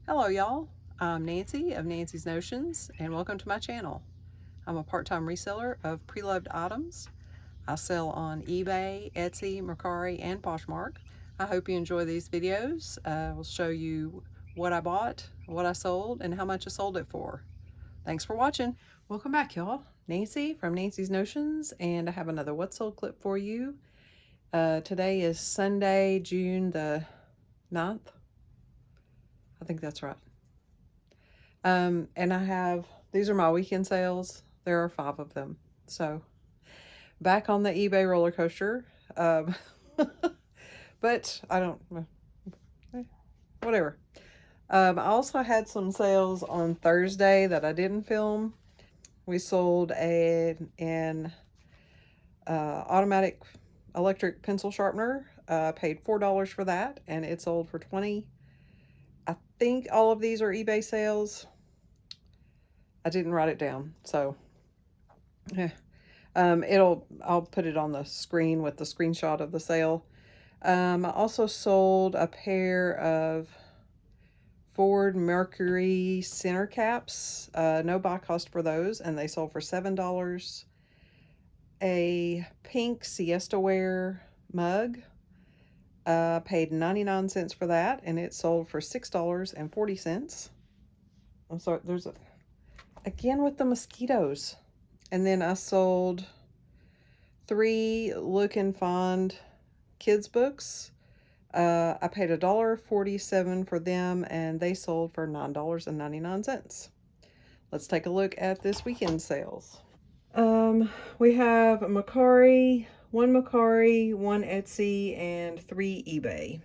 Hello y'all, I'm Nancy of Nancy's Notions and welcome to my channel. I'm a part-time reseller of pre-loved items. I sell on eBay, Etsy, Mercari, and Poshmark. I hope you enjoy these videos. I'll show you what I bought, what I sold, and how much I sold it for. Thanks for watching. Welcome back y'all. Nancy from Nancy's Notions, and I have another What Sold clip for you. Today is Sunday, June the 9th. I think that's right. And I have, these are my weekend sales. There are 5 of them. So back on the eBay roller coaster. Um, but I don't, whatever. I also had some sales on Thursday that I didn't film. We sold an automatic electric pencil sharpener. Paid $4 for that, and it sold for $20. I think all of these are eBay sales. I didn't write it down, so yeah. I'll put it on the screen with the screenshot of the sale. I also sold a pair of Ford Mercury center caps. No buy cost for those, and they sold for $7. A pink Siesta Wear mug. Paid 99 cents for that, and it sold for $6.40. I'm sorry, there's again with the mosquitoes. And then I sold 3 Look and Find kids books. I paid $1.47 for them, and they sold for $9.99. Let's take a look at this weekend sales. We have one Mercari, 1 Etsy, and 3 eBay.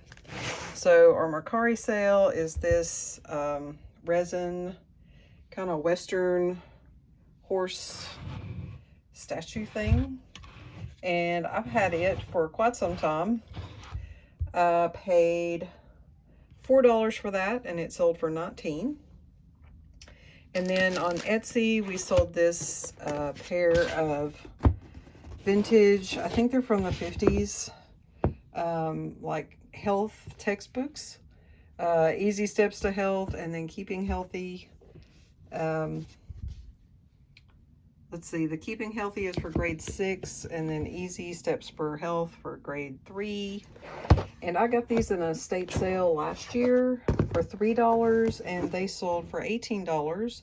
So our Mercari sale is this resin kind of Western horse statue thing, and I've had it for quite some time. Paid $4 for that, and it sold for $19. And then on Etsy, we sold this pair of vintage, I think they're from the 50s, like health textbooks. Easy Steps to Health, and then Keeping Healthy. Let's see, the Keeping Healthy is for grade 6, and then Easy Steps for Health for grade 3. And I got these in a estate sale last year for $3, and they sold for $18.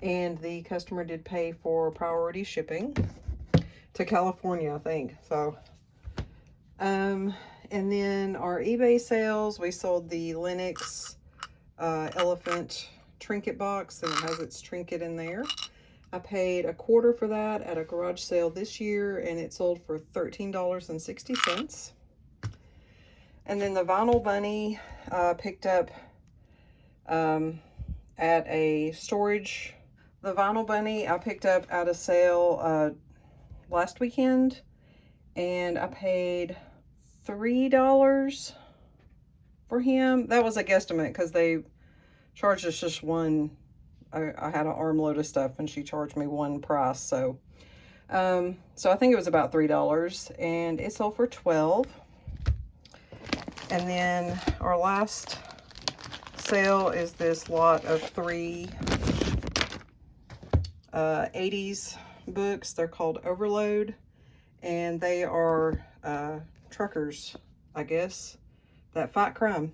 And the customer did pay for priority shipping to California, I think. So, and then our eBay sales, we sold the Lenox elephant trinket box, and it has its trinket in there. I paid $1/4 for that at a garage sale this year, and it sold for $13.60. And then the vinyl bunny picked up at a storage. The vinyl bunny I picked up at a sale last weekend, and I paid $3 for him. That was a guesstimate because they charged us just one. I had an armload of stuff, and she charged me one price. So I think it was about $3, and it sold for $12. And then our last sale is this lot of 3 80s books. They're called Overload, and they are truckers, I guess, that fight crime.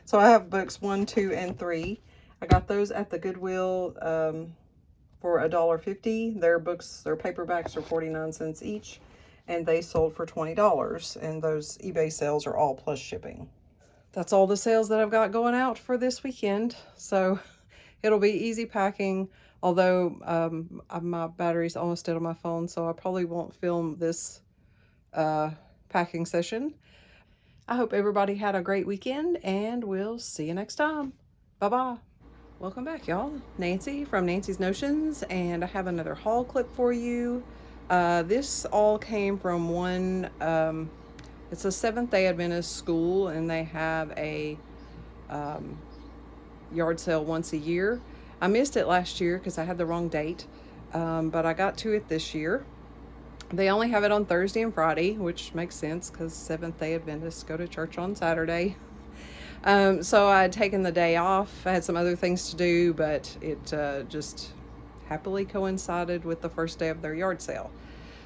So I have books 1, 2, and 3. I got those at the Goodwill for $1.50. Their books, their paperbacks are 49 cents each, and they sold for $20. And those eBay sales are all plus shipping. That's all the sales that I've got going out for this weekend. So it'll be easy packing, although my battery's almost dead on my phone, so I probably won't film this packing session. I hope everybody had a great weekend, and we'll see you next time. Bye-bye. Welcome back, y'all. Nancy from Nancy's Notions, and I have another haul clip for you. This all came from one, it's a Seventh-day Adventist school, and they have a yard sale once a year. I missed it last year because I had the wrong date, but I got to it this year. They only have it on Thursday and Friday, which makes sense because Seventh-day Adventists go to church on Saturday. So I had taken the day off. I had some other things to do, but it just happily coincided with the first day of their yard sale.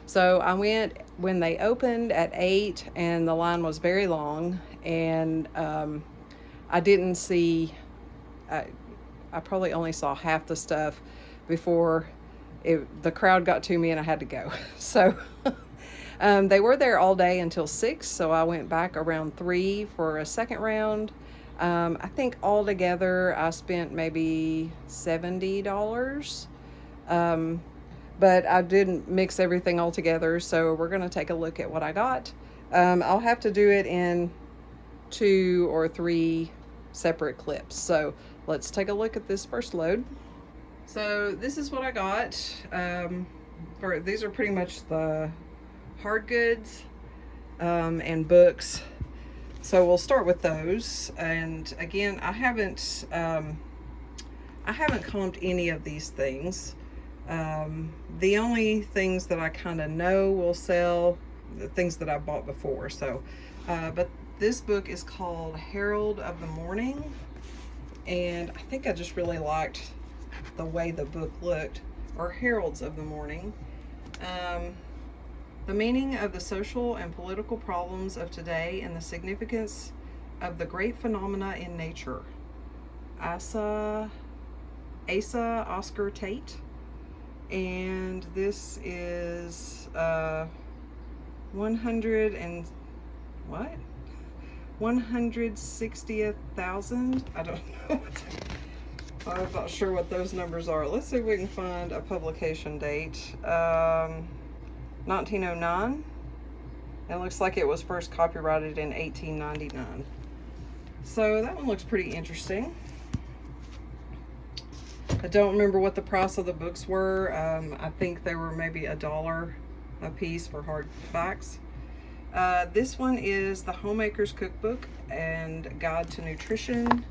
So I went when they opened at 8, and the line was very long, and I didn't see, I probably only saw half the stuff before the crowd got to me and I had to go. So they were there all day until 6, so I went back around 3 for a second round. I think altogether I spent maybe $70. But I didn't mix everything all together, so we're going to take a look at what I got. I'll have to do it in 2 or 3 separate clips. So let's take a look at this first load. So this is what I got. These are pretty much the hard goods and books. So we'll start with those. And again, I haven't comped any of these things. The only things that I kind of know will sell, the things that I bought before. So, but this book is called Herald of the Morning, and I think I just really liked the way the book looked, or Heralds of the Morning. The meaning of the social and political problems of today and the significance of the great phenomena in nature. Asa Oscar Tate. And this is 160,000. I don't know. I'm not sure what those numbers are. Let's see if we can find a publication date. 1909. It looks like it was first copyrighted in 1899. So that one looks pretty interesting. I don't remember what the price of the books were. I think they were maybe $1 a piece for hardbacks. This one is The Homemaker's Cookbook and Guide to Nutrition.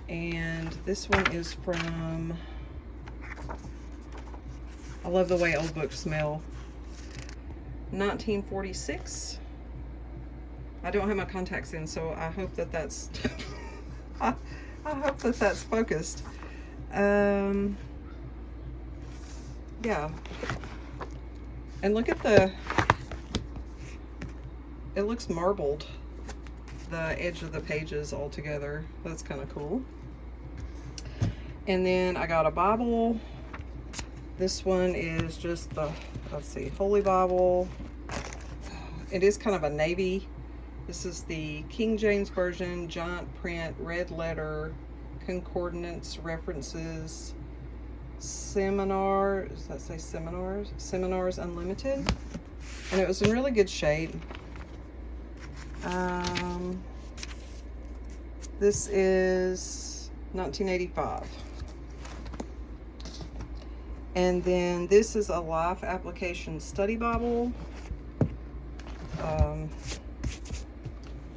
And this one is from, I love the way old books smell, 1946. I don't have my contacts in, so I hope that that's, I hope that that's focused. Yeah, and look at it looks marbled, the edge of the pages all together. That's kind of cool. And then I got a Bible. This one is just the, let's see, Holy Bible. It is kind of a navy. This is the King James Version, giant print, red letter, concordance, references, seminar, does that say seminars? Seminars Unlimited. And it was in really good shape. This is 1985. And then this is a Life Application Study Bible.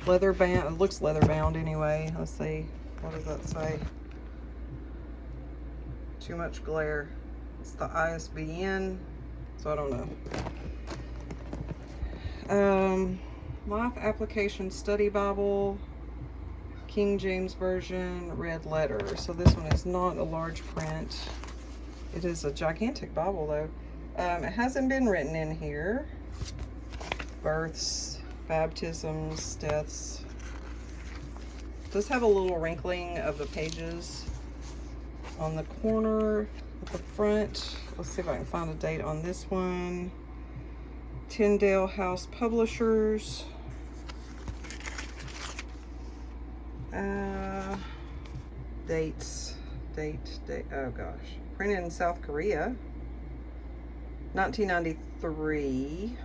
Leather bound, it looks leather bound anyway. Let's see, what does that say? Too much glare. It's the ISBN, so I don't know. Life Application Study Bible, King James Version, red letter. So this one is not a large print. It is a gigantic Bible though. It hasn't been written in here. Births, baptisms, deaths. It does have a little wrinkling of the pages on the corner at the front. Let's see if I can find a date on this one. Tyndale House Publishers. Dates. Oh gosh. Printed in South Korea. 1993.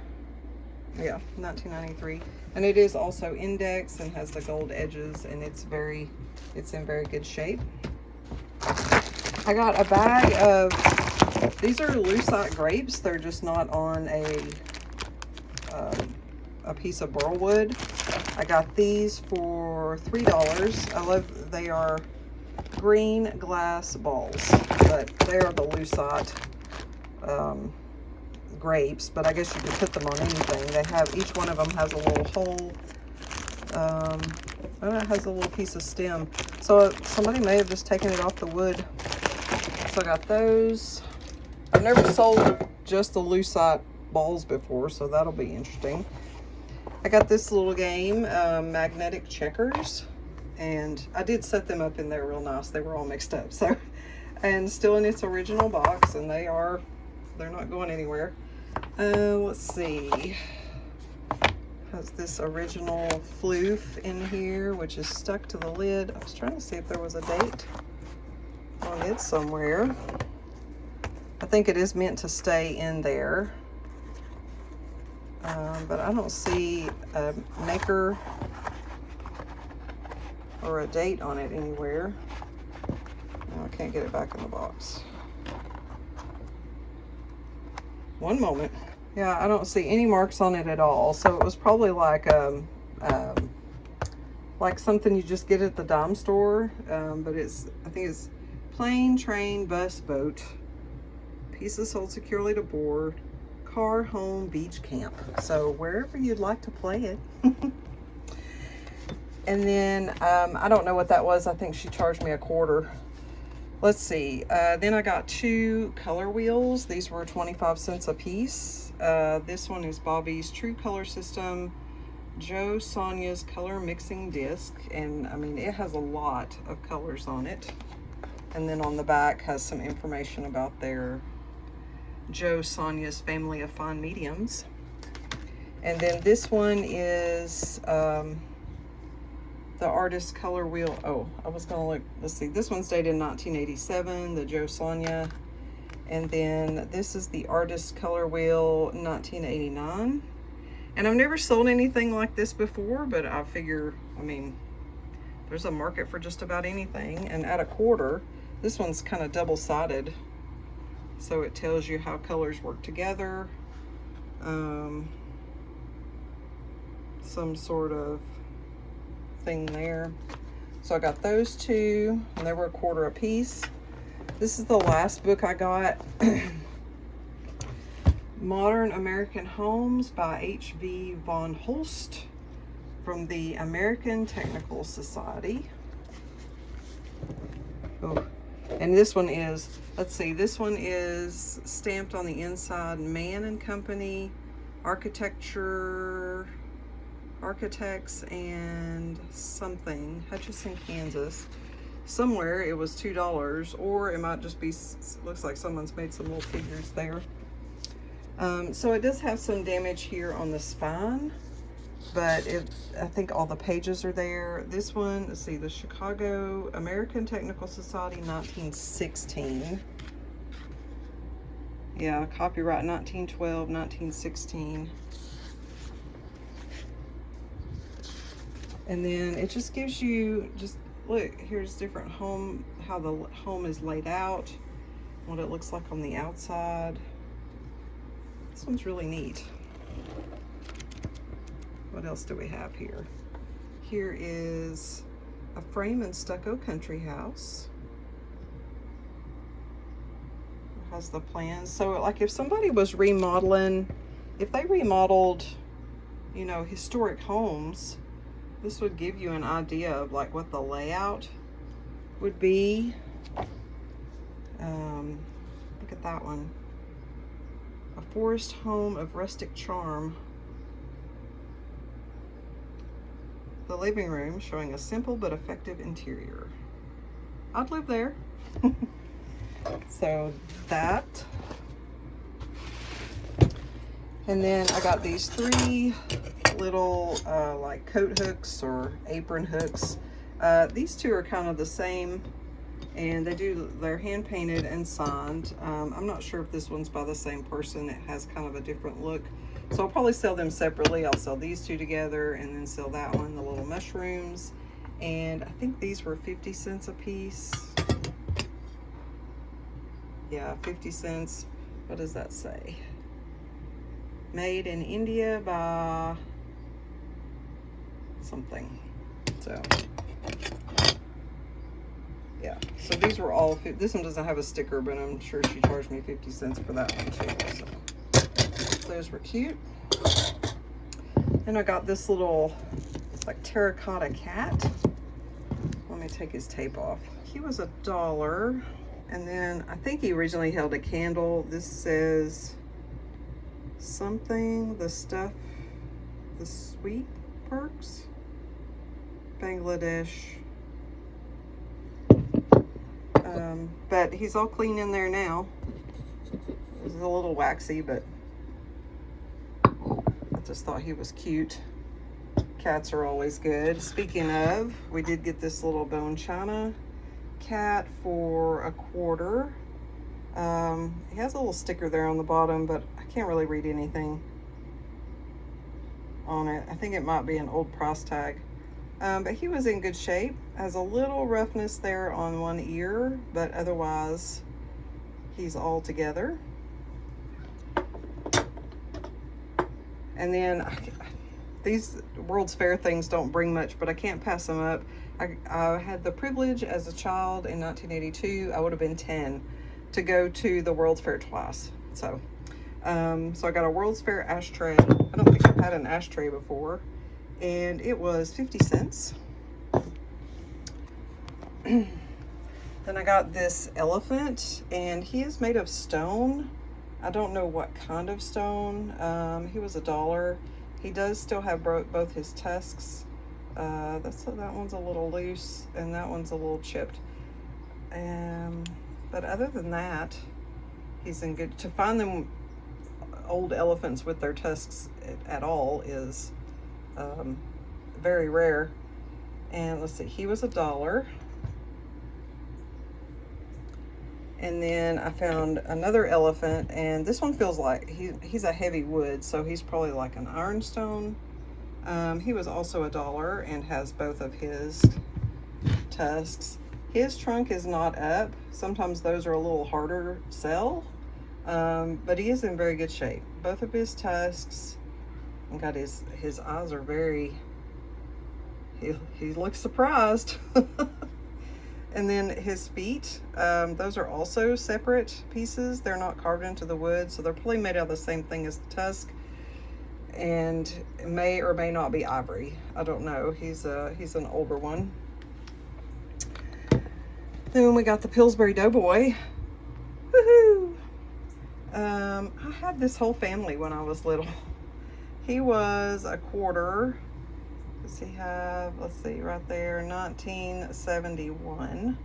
Yeah, 1993. And it is also indexed and has the gold edges, and it's in very good shape. I got a bag of, these are lucite grapes. They're just not on a piece of burl wood. I got these for $3. I love, they are green glass balls, but they are the lucite grapes, but I guess you could put them on anything. They have, each one of them has a little hole Oh, it has a little piece of stem. So somebody may have just taken it off the wood. So I got those. I've never sold just the lucite balls before, so that'll be interesting. I got this little game, magnetic checkers, and I did set them up in there real nice. They were all mixed up, so, and still in its original box, and they're not going anywhere. Let's see. Has this original floof in here, which is stuck to the lid. I was trying to see if there was a date on it somewhere. I think it is meant to stay in there, but I don't see a maker or a date on it anywhere. No, I can't get it back in the box. One moment. Yeah, I don't see any marks on it at all. So it was probably like something you just get at the dime store, but I think it's plane, train, bus, boat. Pieces sold securely to board. Car, home, beach, camp. So wherever you'd like to play it. And then I don't know what that was. I think she charged me $0.25. Let's see. Then I got 2 color wheels. These were 25 cents a piece. This one is Bobby's True Color System, Joe Sonia's color mixing disc, and I mean it has a lot of colors on it. And then on the back has some information about their Joe Sonia's family of fine mediums. And then this one is the artist color wheel. Oh, I was gonna look, let's see, this one's dated 1987, the Joe Sonia. And then this is the artist color wheel 1989. And I've never sold anything like this before, but I figure, I mean, there's a market for just about anything. And at $0.25, this one's kind of double-sided. So it tells you how colors work together. Some sort of thing there. So I got those 2, and they were $0.25 a piece. This is the last book I got. Modern American Homes by H.V. von Holst from the American Technical Society. Oh, and this one is, let's see, this one is stamped on the inside, Mann and Company, Architects and something, Hutchinson, Kansas. Somewhere it was $2, or it might just be, looks like someone's made some little figures there. So it does have some damage here on the spine, but I think all the pages are there. This one, let's see, the Chicago American Technical Society, 1916. Yeah, copyright 1912, 1916. And then it just gives you, just look, here's different home, how the home is laid out, what it looks like on the outside. This one's really neat. What else do we have here? Here is a frame and stucco country house. It has the plans. So like if somebody was remodeling, if they remodeled, you know, historic homes, this would give you an idea of like what the layout would be. Look at that one. A forest home of rustic charm. The living room showing a simple but effective interior. I'd live there. So that. And then I got these 3 little like coat hooks or apron hooks. These 2 are kind of the same, and they're hand painted and signed. I'm not sure if this one's by the same person. It has kind of a different look, so I'll probably sell them separately. I'll sell these 2 together and then sell that one, the little mushrooms. And I think these were 50 cents a piece. Yeah, 50 cents. What does that say? Made in India by something. So yeah, so these were all, this one doesn't have a sticker, but I'm sure she charged me 50 cents for that one too. So those were cute. And I got this little, like terracotta cat. Let me take his tape off. He was $1. And then I think he originally held a candle. This says something, the stuff, the sweet perks, Bangladesh. But he's all clean in there now. It was a little waxy, but I just thought he was cute. Cats are always good. Speaking of, we did get this little bone china cat for $1. He has a little sticker there on the bottom, but I can't really read anything on it. I think it might be an old price tag. But he was in good shape. Has a little roughness there on one ear, but otherwise he's all together. And then these World's Fair things don't bring much, but I can't pass them up. I had the privilege as a child in 1982, I would have been 10, to go to the World's Fair twice. So I got a World's Fair ashtray. I don't think I've had an ashtray before. And it was 50 cents. Then I got this elephant, and he is made of stone. I don't know what kind of stone. He was $1. He does still have both his tusks. That one's a little loose, and that one's a little chipped. But other than that, he's in good. To find them old elephants with their tusks at all is very rare. And let's see, he was $1. And then I found another elephant, and this one feels like he's a heavy wood, so he's probably like an ironstone. He was also $1 and has both of his tusks. His trunk is not up. Sometimes those are a little harder to sell, but he is in very good shape. Both of his tusks, and got his eyes are very, he looks surprised. And then his feet, those are also separate pieces. They're not carved into the wood, so they're probably made out of the same thing as the tusk, and it may or may not be ivory. I don't know. He's an older one. Then we got the Pillsbury Doughboy. Woohoo! I had this whole family when I was little. He was $1. Does he have, let's see, right there, 1971.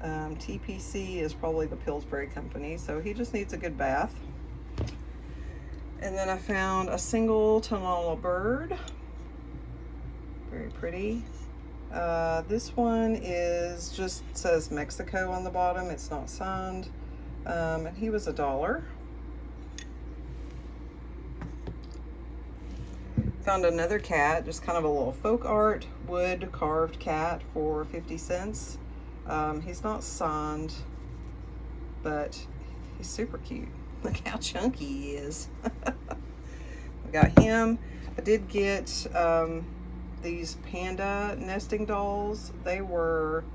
TPC is probably the Pillsbury company, so he just needs a good bath. And then I found a single Tanala bird. Very pretty. This one just says Mexico on the bottom. It's not signed. And he was $1. Found another cat, just kind of a little folk art wood carved cat for 50 cents. He's not signed, but he's super cute. Look how chunky he is. I got him. I did get these panda nesting dolls. They were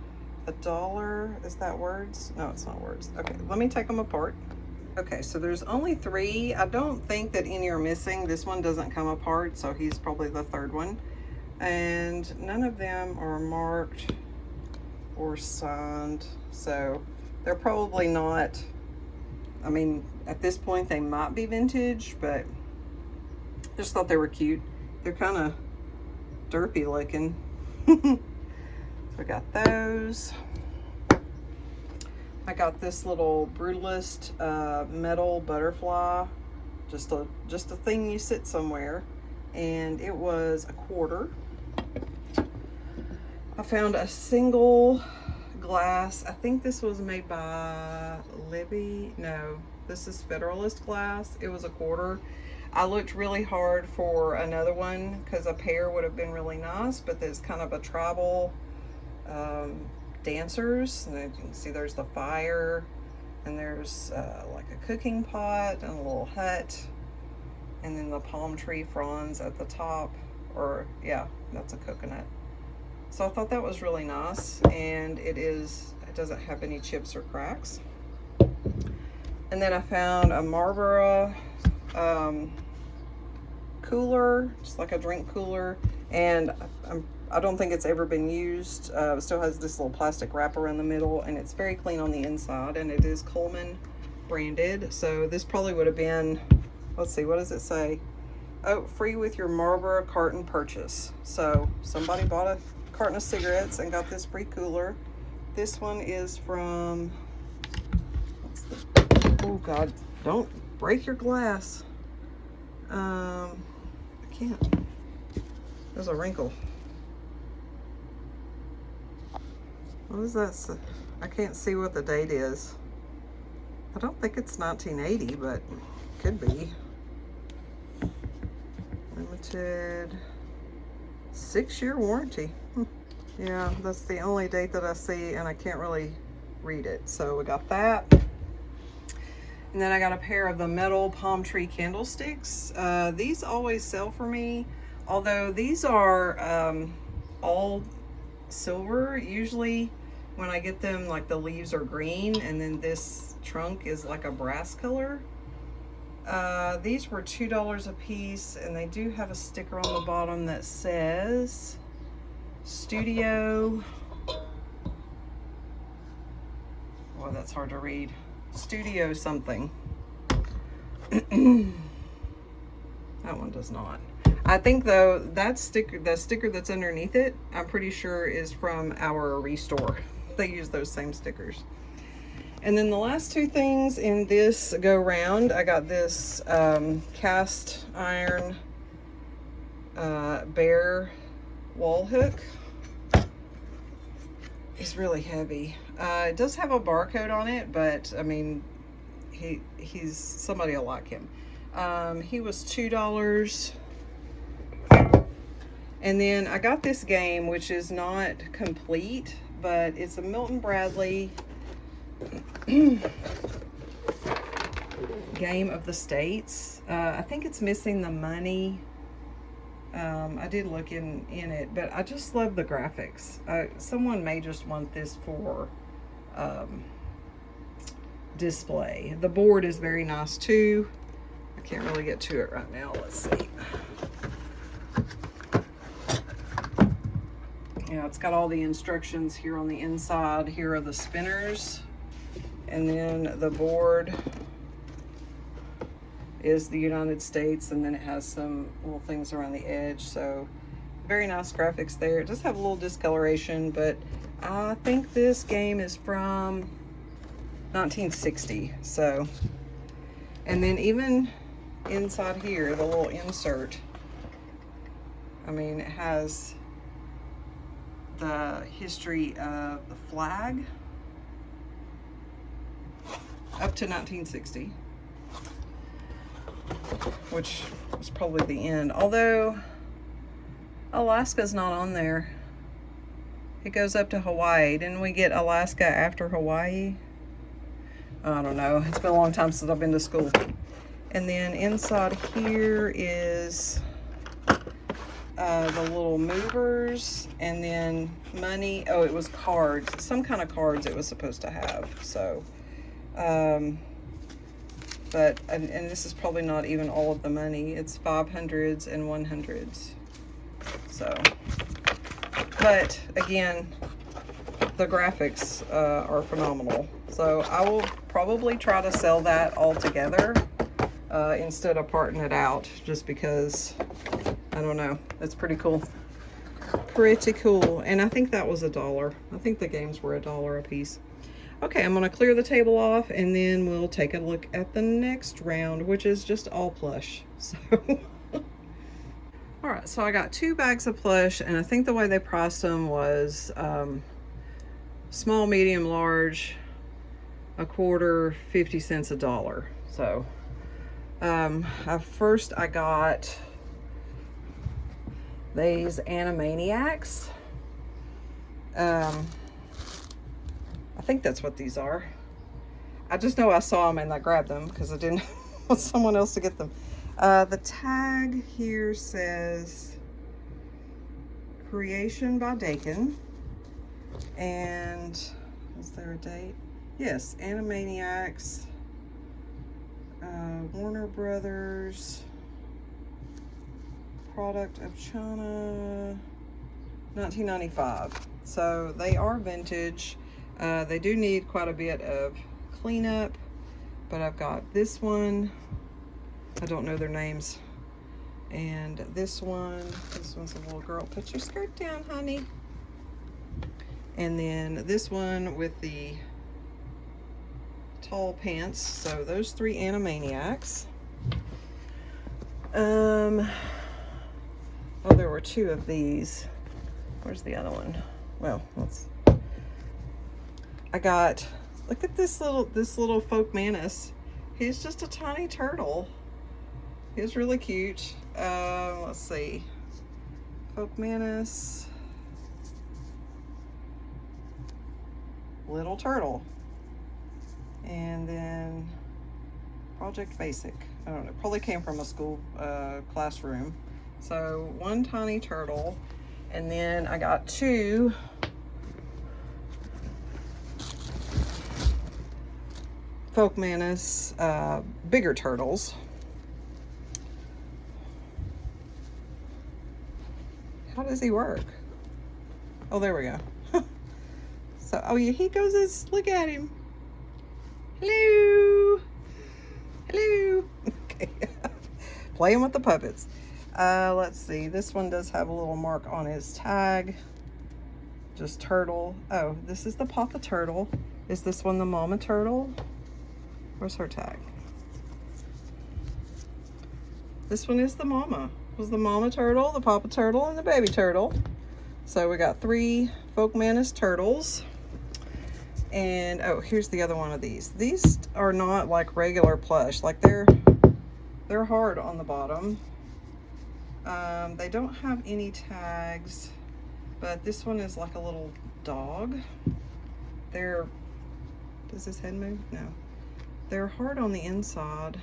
$1. Is that words? No, it's not words. Okay, let me take them apart. Okay, so there's only 3. I don't think that any are missing. This one doesn't come apart, so he's probably the 3rd one. And none of them are marked or signed, so they're probably not, I mean, at this point they might be vintage, but I just thought they were cute. They're kind of derpy looking. So I got those. I got this little Brutalist metal butterfly, just a thing you sit somewhere, and it was $1. I found a single glass. I think this was made by Libby. No, this is Federalist glass. It was $1. I looked really hard for another one because a pair would have been really nice, but there's kind of a tribal dancers, and then you can see there's the fire, and there's like a cooking pot and a little hut, and then the palm tree fronds at the top, or yeah, that's a coconut. So I thought that was really nice, and it doesn't have any chips or cracks. And then I found a Marlboro cooler, just like a drink cooler, And I don't think it's ever been used. It still has this little plastic wrap around the middle, and it's very clean on the inside, and it is Coleman branded. So this probably would have been, let's see, what does it say? Oh, free with your Marlboro carton purchase. So somebody bought a carton of cigarettes and got this free cooler. This one is from, oh God, don't break your glass. I can't, there's a wrinkle. What is that? I can't see what the date is. I don't think it's 1980, but it could be. Limited 6-year warranty. Yeah, that's the only date that I see, and I can't really read it. So we got that. And then I got a pair of the metal palm tree candlesticks. These always sell for me, although these are all silver. Usually when I get them, like the leaves are green, and then this trunk is like a brass color. These were $2 a piece, and they do have a sticker on the bottom that says Studio. Boy, that's hard to read. Studio something. That one does not. I think though that sticker, the sticker that's underneath it, I'm pretty sure is from our restore. They use those same stickers. And then the last two things in this go round, I got this cast iron bear wall hook. It's really heavy. It does have a barcode on it, but I mean, he's somebody will like him. He was $2. And then I got this game, which is not complete, but it's a Milton Bradley Game of the States. I think it's missing the money. I did look in it, but I just love the graphics. Someone may just want this for display. The board is very nice too. I can't really get to it right now. Let's see. Yeah, it's got all the instructions here on the inside. Here are the spinners. And then the board is the United States, and then it has some little things around the edge. So very nice graphics there. It does have a little discoloration, but I think this game is from 1960. So, and then even inside here, the little insert, I mean, it has the history of the flag up to 1960, which was probably the end. Although Alaska's not on there. It goes up to Hawaii. Didn't we get Alaska after Hawaii? I don't know. It's been a long time since I've been to school. And then inside here is the little movers, and then money. Oh, it was cards. Some kind of cards it was supposed to have. So, but, and this is probably not even all of the money. It's 500s and 100s. So, but again, the graphics are phenomenal. So I will probably try to sell that all together instead of parting it out, just because, I don't know, it's pretty cool. Pretty cool. And I think that was $1. I think the games were $1 a piece. Okay, I'm gonna clear the table off, and then we'll take a look at the next round, which is just all plush. So all right, so I got 2 bags of plush, and I think the way they priced them was small, medium, large, a quarter, 50 cents, $1. So first I got these Animaniacs. I think that's what these are. I just know I saw them and I grabbed them because I didn't want someone else to get them. The tag here says creation by Dakin. And is there a date? Yes, Animaniacs, Warner Brothers. product of China, 1995. So they are vintage. They do need quite a bit of cleanup, but I've got this one. I don't know their names. And this one's a little girl. Put your skirt down, honey. And then this one with the tall pants. So those three Animaniacs. Oh, there were two of these. Where's the other one? Well, I got, look at this little folk manus. He's just a tiny turtle. He's really cute. Let's see. Folk manus. Little turtle. And then Project Basic. I don't know, probably came from a school classroom. So one tiny turtle, and then I got two folk manus bigger turtles. How does he work? Oh, there we go. So, oh yeah, he goes as, look at him. Hello. Hello. Okay. Playing with the puppets. Let's see. This one does have a little mark on his tag. Just turtle. Oh, this is the Papa Turtle. Is this one the Mama Turtle? Where's her tag? This one is the Mama. It was the Mama Turtle, the Papa Turtle, and the Baby Turtle. So we got three folk manus turtles. And oh, here's the other one of these. These are not like regular plush. Like they're hard on the bottom. They don't have any tags, but this one is like a little dog. Does his head move? No. They're hard on the inside.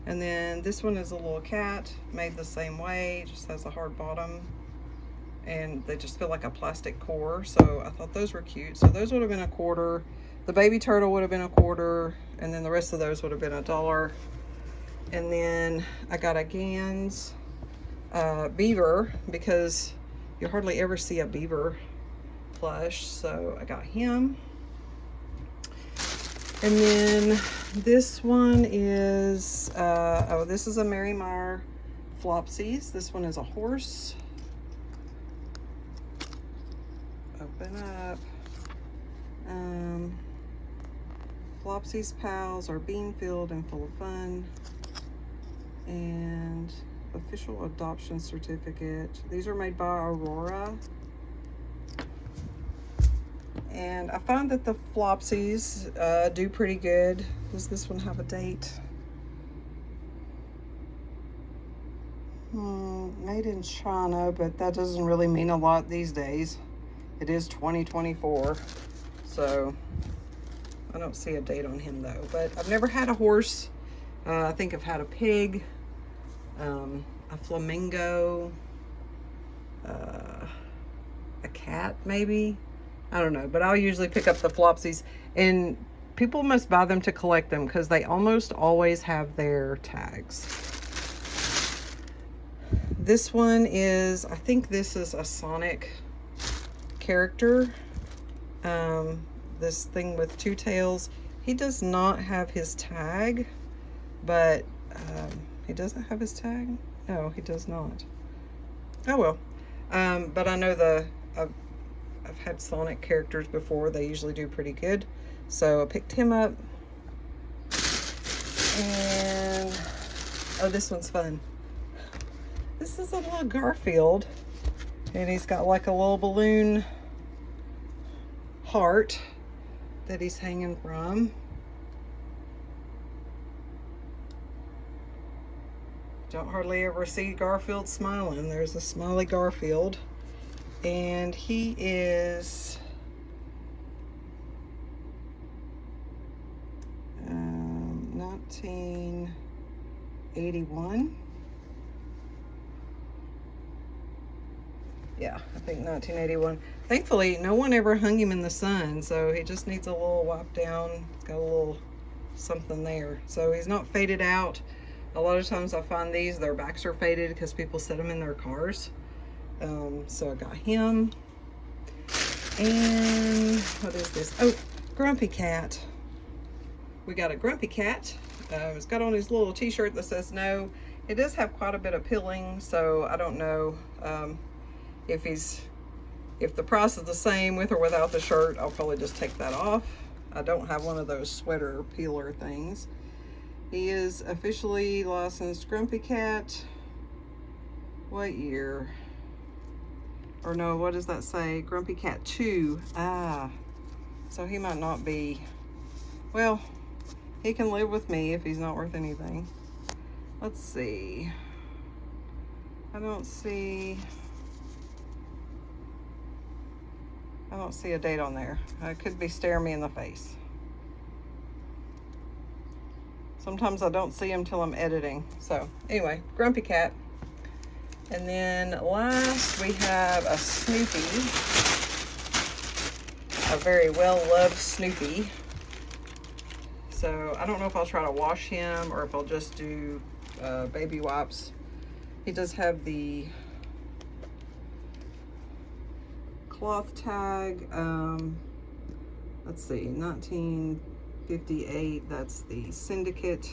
And then this one is a little cat, made the same way, just has a hard bottom. And they just feel like a plastic core, so I thought those were cute. So those would have been $1. The baby turtle would have been $1, and then the rest of those would have been $1. And then I got a Gans beaver, because you hardly ever see a beaver plush, so I got him. And then this one is, oh, this is a Mary Meyer Flopsies. This one is a horse. Open up. Flopsies Pals are bean-filled and full of fun. And official adoption certificate. These are made by Aurora. And I found that the Flopsies do pretty good. Does this one have a date? Made in China, but that doesn't really mean a lot these days. It is 2024, so I don't see a date on him though. But I've never had a horse. I think I've had a pig, a flamingo, a cat maybe. I don't know, but I'll usually pick up the Flopsies, and people must buy them to collect them because they almost always have their tags. This one is, I think this is a Sonic character. This thing with two tails. He does not have his tag, but he doesn't have his tag? No, he does not. Oh well. But I know I've had Sonic characters before. They usually do pretty good. So I picked him up. And, oh, this one's fun. This is a little Garfield. And he's got like a little balloon heart that he's hanging from. Don't hardly ever see Garfield smiling. There's a smiley Garfield. And he is 1981. Yeah, I think 1981. Thankfully, no one ever hung him in the sun, so he just needs a little wipe down. Got a little something there. So he's not faded out. A lot of times I find these, their backs are faded because people set them in their cars. So I got him. And what is this? Oh, Grumpy Cat. We got a Grumpy Cat. It's got on his little t-shirt that says no. It does have quite a bit of pilling, so I don't know if the price is the same with or without the shirt. I'll probably just take that off. I don't have one of those sweater peeler things. He is officially licensed Grumpy Cat. What year? Or no, what does that say? Grumpy Cat 2. Ah, so he might not be. Well, he can live with me if he's not worth anything. Let's see. I don't see a date on there. It could be staring me in the face. Sometimes I don't see him till I'm editing. So anyway, Grumpy Cat. And then last we have a Snoopy. A very well-loved Snoopy. So I don't know if I'll try to wash him or if I'll just do baby wipes. He does have the cloth tag. Let's see, 1958. That's the syndicate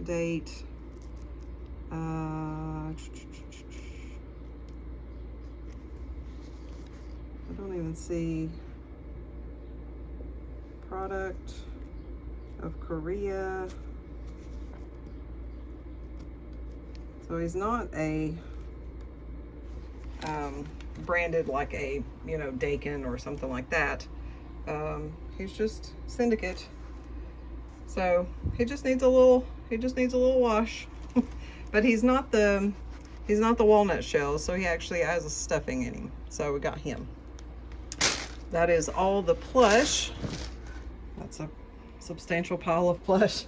date. I don't even see product of Korea. So he's not a branded like a, you know, Dakin or something like that. He's just syndicate. So he just needs a little wash. But he's not the walnut shell, so he actually has a stuffing in him. So we got him. That is all the plush. That's a substantial pile of plush.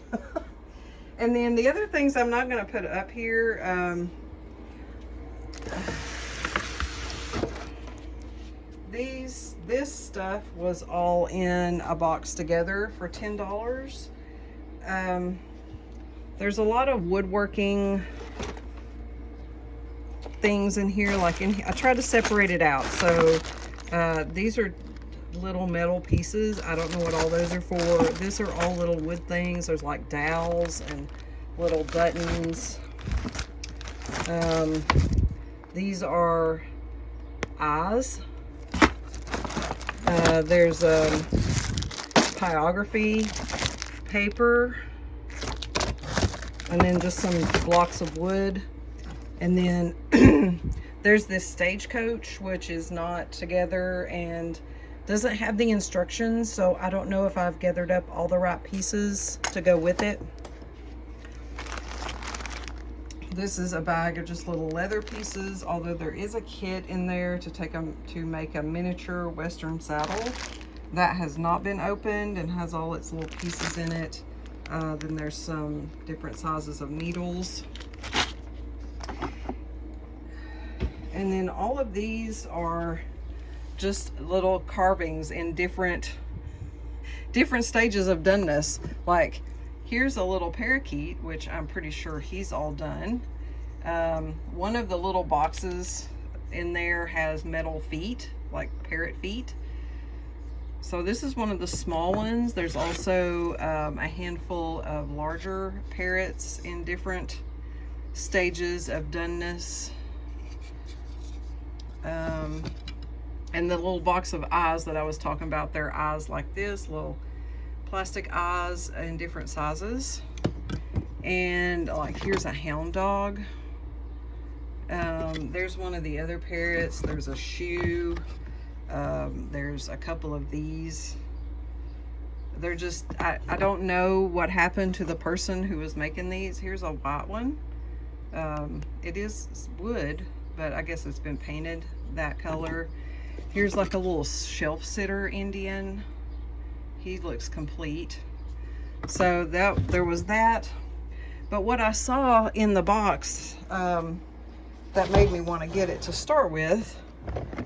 And then the other things I'm not going to put up here. This stuff was all in a box together for $10. There's a lot of woodworking things in here. I tried to separate it out. So these are little metal pieces. I don't know what all those are for. These are all little wood things. There's like dowels and little buttons. These are eyes. There's pyrography paper, and then just some blocks of wood. And then there's this stagecoach, which is not together and doesn't have the instructions, so I don't know if I've gathered up all the right pieces to go with it. This is a bag of just little leather pieces, although there is a kit in there to make a miniature Western saddle. That has not been opened and has all its little pieces in it. Then there's some different sizes of needles. And then all of these are just little carvings in different stages of doneness. Like, here's a little parakeet, which I'm pretty sure he's all done. One of the little boxes in there has metal feet, like parrot feet. So this is one of the small ones. There's also a handful of larger parrots in different stages of doneness. And the little box of eyes that I was talking about, they're eyes like this, little plastic eyes in different sizes. And like, here's a hound dog. There's one of the other parrots. There's a shoe. There's a couple of these. They're just, I don't know what happened to the person who was making these. Here's a white one. It is wood, but I guess it's been painted that color. Here's like a little shelf sitter Indian. He looks complete. So there was that. But what I saw in the box that made me want to get it to start with,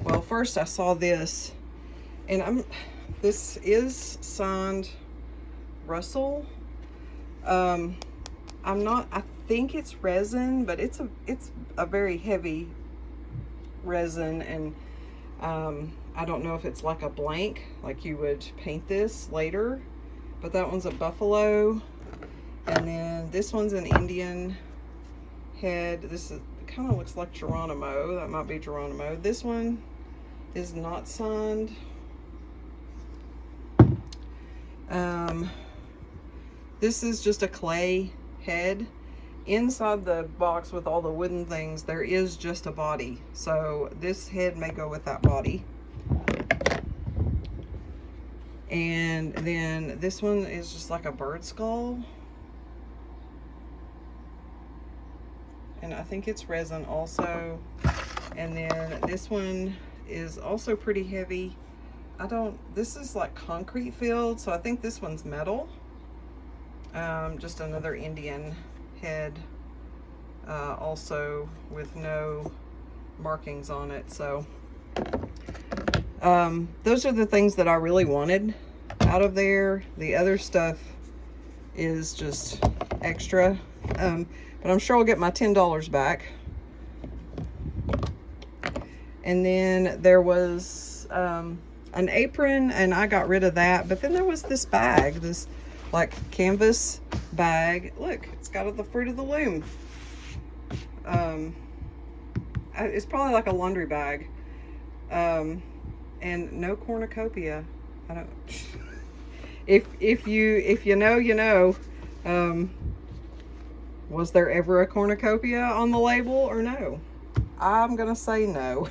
well, first I saw this, and this is signed Russell. I think it's resin, but it's a very heavy resin, and I don't know if it's like a blank, like you would paint this later, but that one's a buffalo. And then this one's an Indian head. This is kind of looks like Geronimo. That might be Geronimo. This one is not signed. This is just a clay head. Inside the box with all the wooden things, there is just a body. So this head may go with that body. And then this one is just like a bird skull. And I think it's resin also. And then this one is also pretty heavy. This is like concrete filled, so I think this one's metal. Just another Indian head, also with no markings on it. So those are the things that I really wanted out of there. The other stuff is just extra, but I'm sure I'll get my $10 back. And then there was an apron, and I got rid of that. But then there was this bag, this like canvas bag. Look, it's got the fruit of the loom. It's probably like a laundry bag. And no cornucopia. I don't. If you know, you know. Was there ever a cornucopia on the label or no? I'm gonna say no.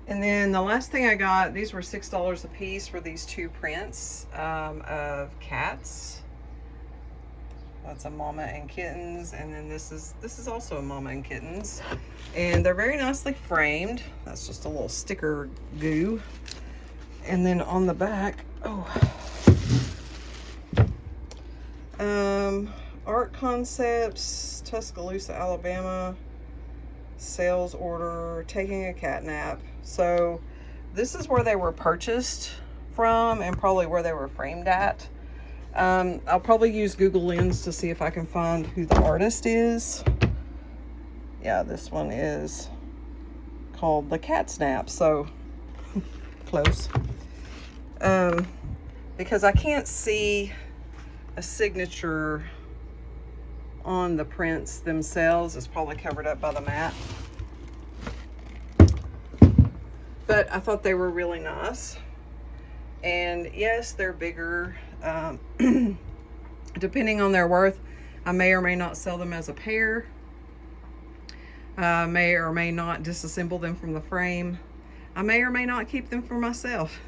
And then the last thing I got, these were $6 a piece for these two prints of cats. That's a mama and kittens, and then this is also a mama and kittens, and they're very nicely framed. That's just a little sticker goo. And then on the back, Art Concepts, Tuscaloosa, Alabama. Sales order, taking a cat nap. So this is where they were purchased from, and probably where they were framed at. I'll probably use Google Lens to see if I can find who the artist is. Yeah, this one is called The Cat's Nap, so close. Because I can't see a signature on the prints themselves. It's probably covered up by the mat. But I thought they were really nice. And yes, they're bigger. Depending on their worth, I may or may not sell them as a pair. May or may not disassemble them from the frame. I may or may not keep them for myself.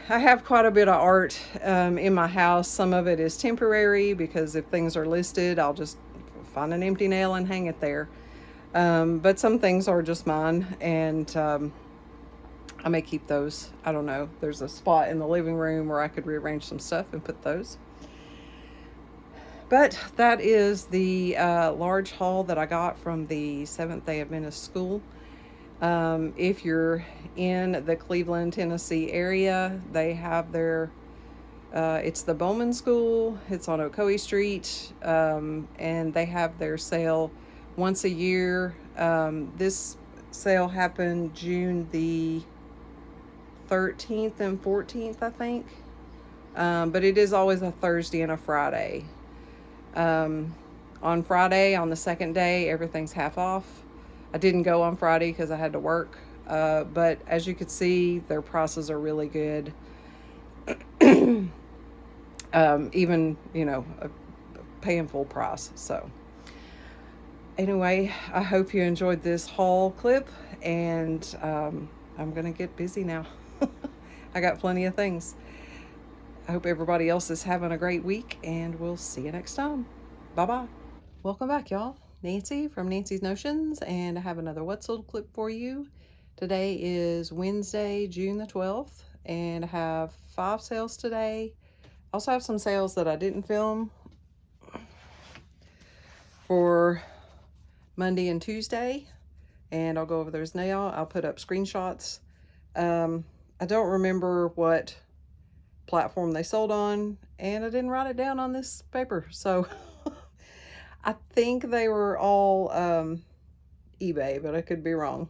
I have quite a bit of art in my house. Some of it is temporary, because if things are listed, I'll just find an empty nail and hang it there. But some things are just mine, and I may keep those. I don't know. There's a spot in the living room where I could rearrange some stuff and put those. But that is the large haul that I got from the Seventh-day Adventist school. If you're in the Cleveland, Tennessee area, they have their, it's the Bowman School. It's on Ocoee Street, and they have their sale once a year. This sale happened June the 13th and 14th, I think. But it is always a Thursday and a Friday. On Friday, on the second day, everything's half off. I didn't go on Friday because I had to work, but as you could see, their prices are really good. Even, you know, paying full price. So anyway, I hope you enjoyed this haul clip, and I'm gonna get busy now. I got plenty of things. I hope everybody else is having a great week, and we'll see you next time. Bye-bye. Welcome back, y'all. Nancy from Nancy's Notions, and I have another What Sold clip for you. Today is Wednesday, June the 12th, and I have 5 sales today. I also have some sales that I didn't film for Monday and Tuesday, and I'll go over those now. I'll put up screenshots. I don't remember what platform they sold on, and I didn't write it down on this paper, so I think they were all eBay, but I could be wrong.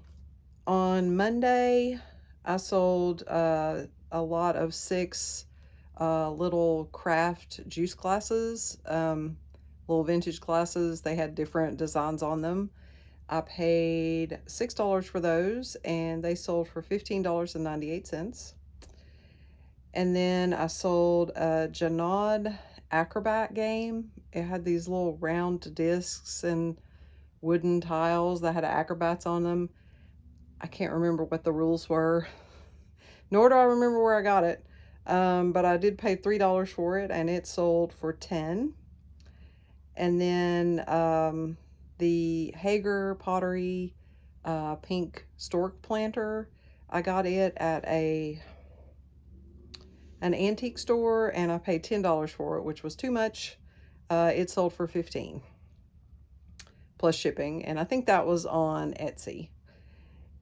On Monday, I sold a lot of 6 little craft juice glasses, little vintage glasses. They had different designs on them. I paid $6 for those, and they sold for $15.98. And then I sold a Janod Acrobat game. It had these little round discs and wooden tiles that had acrobats on them. I can't remember what the rules were, nor do I remember where I got it. But I did pay $3 for it, and it sold for 10. And then the Hager Pottery pink stork planter, I got it at an antique store, and I paid $10 for it, which was too much. It sold for 15 plus shipping, and I think that was on Etsy.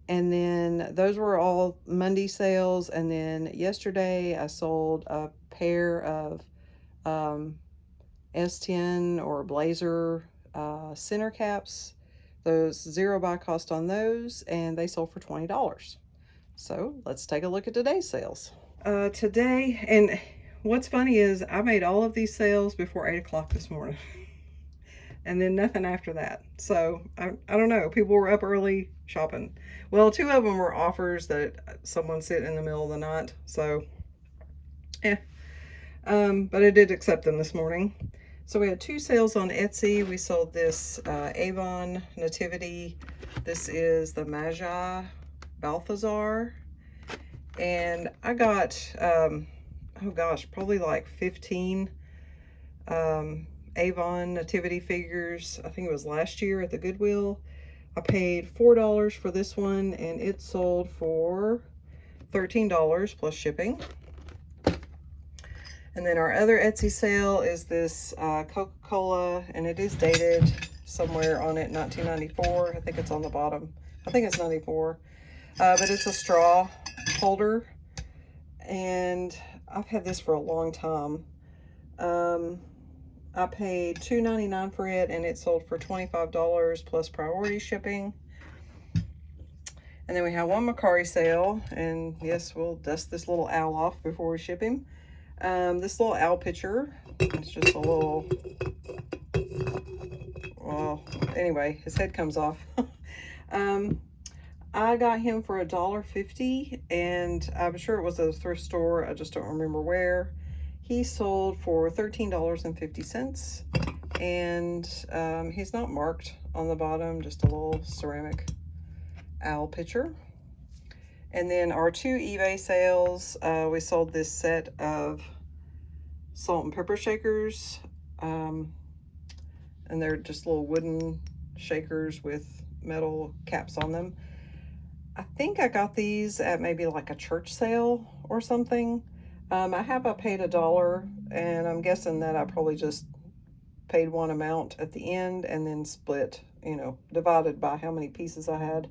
And then those were all Monday sales. And then yesterday I sold a pair of S10 or Blazer center caps. Those zero buy cost on those, and they sold for $20. So let's take a look at today's sales. Today, and what's funny is I made all of these sales before 8 o'clock this morning. And then nothing after that. So I don't know. People were up early shopping. Well, 2 of them were offers that someone sent in the middle of the night. So, but I did accept them this morning. So we had 2 sales on Etsy. We sold this Avon Nativity. This is the Magi Balthazar. And I got, oh gosh, probably like 15 Avon Nativity figures. I think it was last year at the Goodwill. I paid $4 for this one, and it sold for $13 plus shipping. And then our other Etsy sale is this Coca-Cola, and it is dated somewhere on it, 1994. I think it's on the bottom. I think it's 94. But it's a straw holder, and I've had this for a long time. I paid $2.99 for it, and it sold for $25 plus priority shipping. And then we have one Mercari sale, and yes, we'll dust this little owl off before we ship him. This little owl picture, it's just a little, well, anyway, his head comes off. I got him for $1.50, and I'm sure it was at a thrift store. I just don't remember where. He sold for $13.50, and he's not marked on the bottom, just a little ceramic owl picture. And then our 2 eBay sales, we sold this set of salt and pepper shakers, and they're just little wooden shakers with metal caps on them. I think I got these at maybe like a church sale or something. I paid $1, and I'm guessing that I probably just paid one amount at the end and then split, divided by how many pieces I had.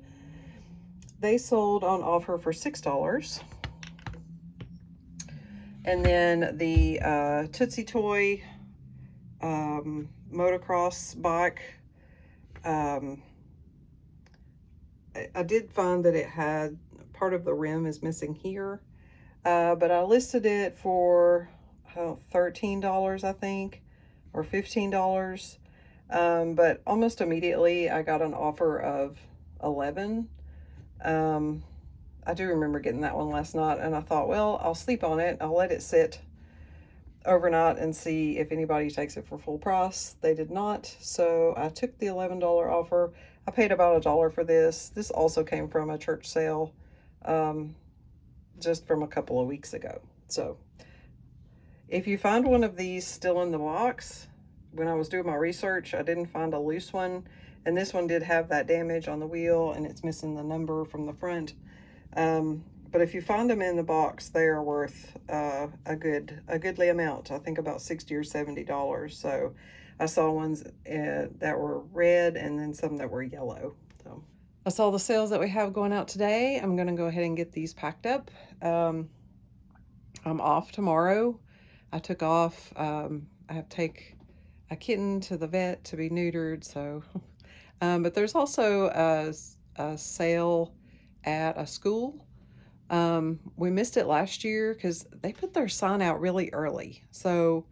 They sold on offer for $6. And then the Tootsie Toy motocross bike, I did find that it had part of the rim is missing here, but I listed it for $13, I think, or $15. But almost immediately I got an offer of $11. I do remember getting that one last night, and I thought, well, I'll sleep on it. I'll let it sit overnight and see if anybody takes it for full price. They did not, so I took the $11 offer. I paid about $1 for this. This also came from a church sale, just from a couple of weeks ago. So if you find one of these still in the box, when I was doing my research, I didn't find a loose one, and this one did have that damage on the wheel, and it's missing the number from the front. But if you find them in the box, they are worth a goodly amount. I think about $60 or $70. So I saw ones that were red, and then some that were yellow. So that's all the sales that we have going out today. I'm going to go ahead and get these packed up. I'm off tomorrow. I took off. I have to take a kitten to the vet to be neutered. So, but there's also a sale at a school. We missed it last year because they put their sign out really early. So,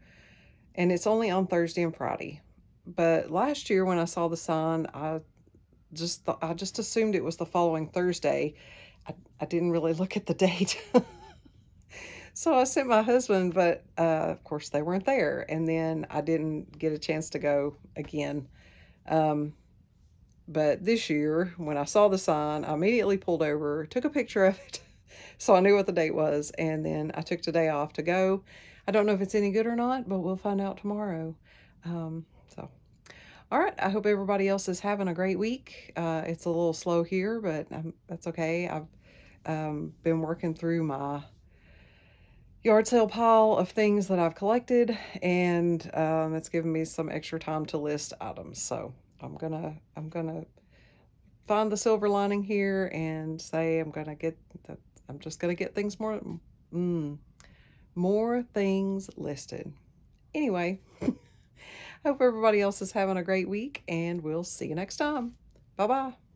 and it's only on Thursday and Friday. But last year when I saw the sign, I just assumed it was the following Thursday. I didn't really look at the date. So I sent my husband, but of course they weren't there. And then I didn't get a chance to go again. Um, but this year, when I saw the sign, I immediately pulled over, took a picture of it, so I knew what the date was, and then I took today off to go. I don't know if it's any good or not, but we'll find out tomorrow. So, all right. I hope everybody else is having a great week. It's a little slow here, but that's okay. I've been working through my yard sale pile of things that I've collected, and it's given me some extra time to list items. So I'm gonna find the silver lining here and say I'm just gonna get things mm, more things listed. Anyway, hope everybody else is having a great week, and we'll see you next time. Bye bye.